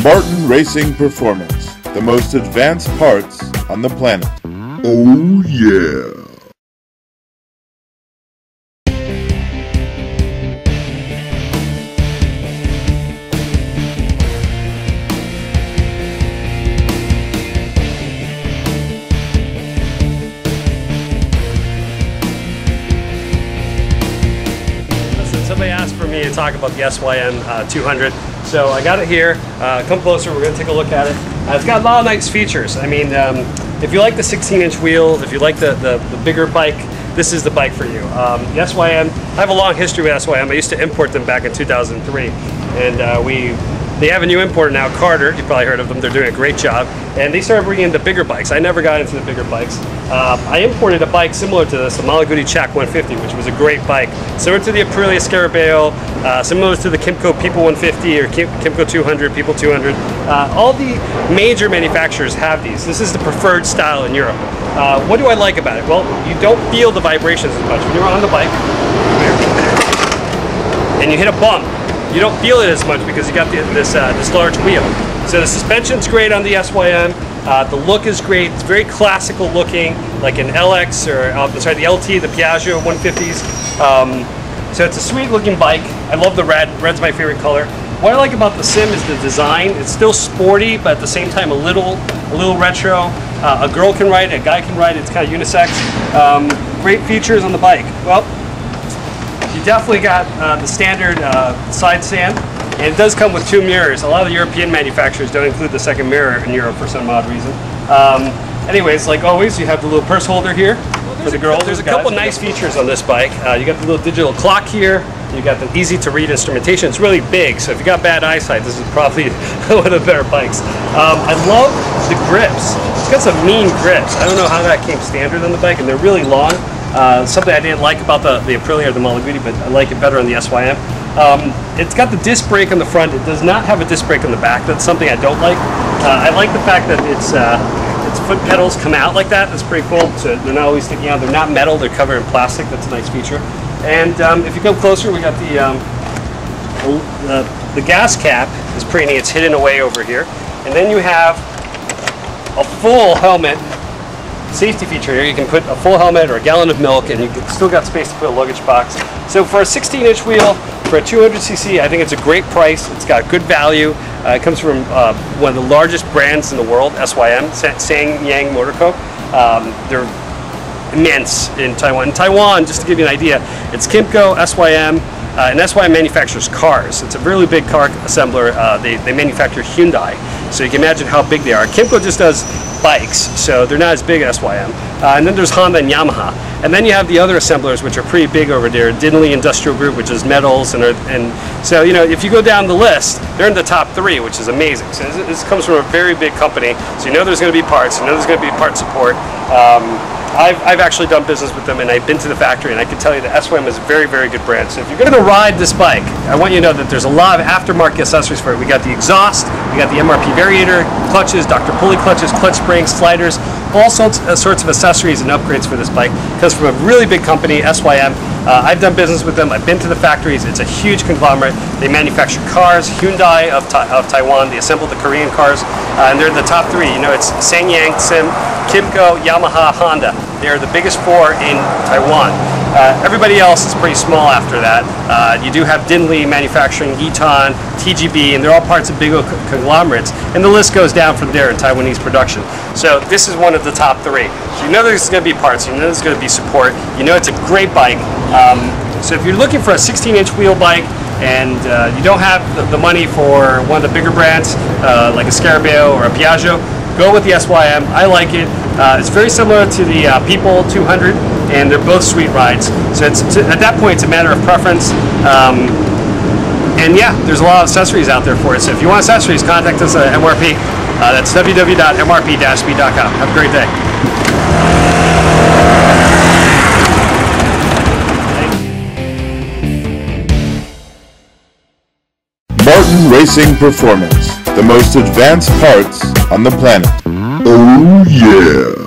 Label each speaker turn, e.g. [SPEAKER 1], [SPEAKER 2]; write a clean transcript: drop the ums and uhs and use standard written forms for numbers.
[SPEAKER 1] Martin Racing Performance, the most advanced parts on the planet. Oh yeah!
[SPEAKER 2] Somebody asked for me to talk about the SYM 200, so I got it here. Come closer, we're going to take a look at it. It's got a lot of nice features. I mean, if you like the 16-inch wheel, if you like the bigger bike, this is the bike for you. The SYM, I have a long history with SYM. I used to import them back in 2003, and they have a new importer now, Carter. You've probably heard of them. They're doing a great job. And they started bringing in the bigger bikes. I never got into the bigger bikes. I imported a bike similar to this, a Malaguti Chak 150, which was a great bike. Similar to the Aprilia Scarabeo, similar to the Kymco People 150 or Kymco 200, People 200. All the major manufacturers have these. This is the preferred style in Europe. What do I like about it? Well, you don't feel the vibrations as much. When you're on the bike and you hit a bump, you don't feel it as much because you got this large wheel. So the suspension's great on the SYM. The look is great. It's very classical looking, like an LX or the LT, the Piaggio 150s. So it's a sweet looking bike. I love the red. Red's my favorite color. What I like about the SYM is the design. It's still sporty, but at the same time a little retro. A girl can ride it, a guy can ride it. It's kind of unisex. Great features on the bike. Well, you definitely got the standard side stand, and it does come with 2 mirrors. A lot of the European manufacturers don't include the second mirror in Europe for some odd reason. Anyways, like always, you have the little purse holder here for the girls. There's a couple nice features on this bike. You got the little digital clock here. You got the easy to read instrumentation. It's really big, so if you got bad eyesight, this is probably one of the better bikes. I love the grips. It's got some mean grips. I don't know how that came standard on the bike, and they're really long. Something I didn't like about the Aprilia or the Malaguti, but I like it better on the SYM. It's got the disc brake on the front. It does not have a disc brake on the back. That's something I don't like. I like the fact that its foot pedals come out like that. That's pretty cool. So they're not always sticking out. They're not metal. They're covered in plastic. That's a nice feature. And if you come closer, we got the gas cap is pretty neat. It's hidden away over here. And then you have a full helmet safety feature here. You can put a full helmet or a gallon of milk, and you still got space to put a luggage box. So for a 16-inch wheel, for a 200cc, I think it's a great price. It's got good value. It comes from one of the largest brands in the world, SYM, SANG Motor Co. They're immense in Taiwan. In Taiwan, just to give you an idea, it's Kymco, SYM, and SYM manufactures cars. It's a really big car assembler. They manufacture Hyundai, so you can imagine how big they are. Kymco just does bikes, so they're not as big as SYM. And then there's Honda and Yamaha. And then you have the other assemblers, which are pretty big over there. Dinley Industrial Group, which is metals, and so, you know, if you go down the list, they're in the top 3, which is amazing. So this comes from a very big company, so you know there's going to be parts, you know there's going to be part support. I've actually done business with them, and I've been to the factory, and I can tell you that SYM is a very, very good brand. So if you're going to ride this bike, I want you to know that there's a lot of aftermarket accessories for it. We got the exhaust, we got the MRP variator, clutches, Dr. Pulley clutches, clutch springs, sliders, all sorts of accessories and upgrades for this bike. It comes from a really big company, SYM. I've done business with them. I've been to the factories. It's a huge conglomerate. They manufacture cars. Hyundai of Taiwan. They assemble the Korean cars, and they're in the top 3. You know, it's SANG, SYM, Kymco, Yamaha, Honda. They are the biggest 4 in Taiwan. Everybody else is pretty small after that. You do have Dinley manufacturing, Eton, TGB, and they're all parts of big conglomerates. And the list goes down from there in Taiwanese production. So this is one of the top 3. So you know there's going to be parts. You know there's going to be support. You know it's a great bike. So if you're looking for a 16-inch wheel bike and you don't have the money for one of the bigger brands like a Scarabeo or a Piaggio, go with the SYM. I like it. It's very similar to the People 200, and they're both sweet rides. So at that point, it's a matter of preference. And yeah, there's a lot of accessories out there for it. So if you want accessories, contact us at MRP. That's www.mrp-speed.com. Have a great day.
[SPEAKER 1] Martin Racing Performance, the most advanced parts on the planet. Oh yeah!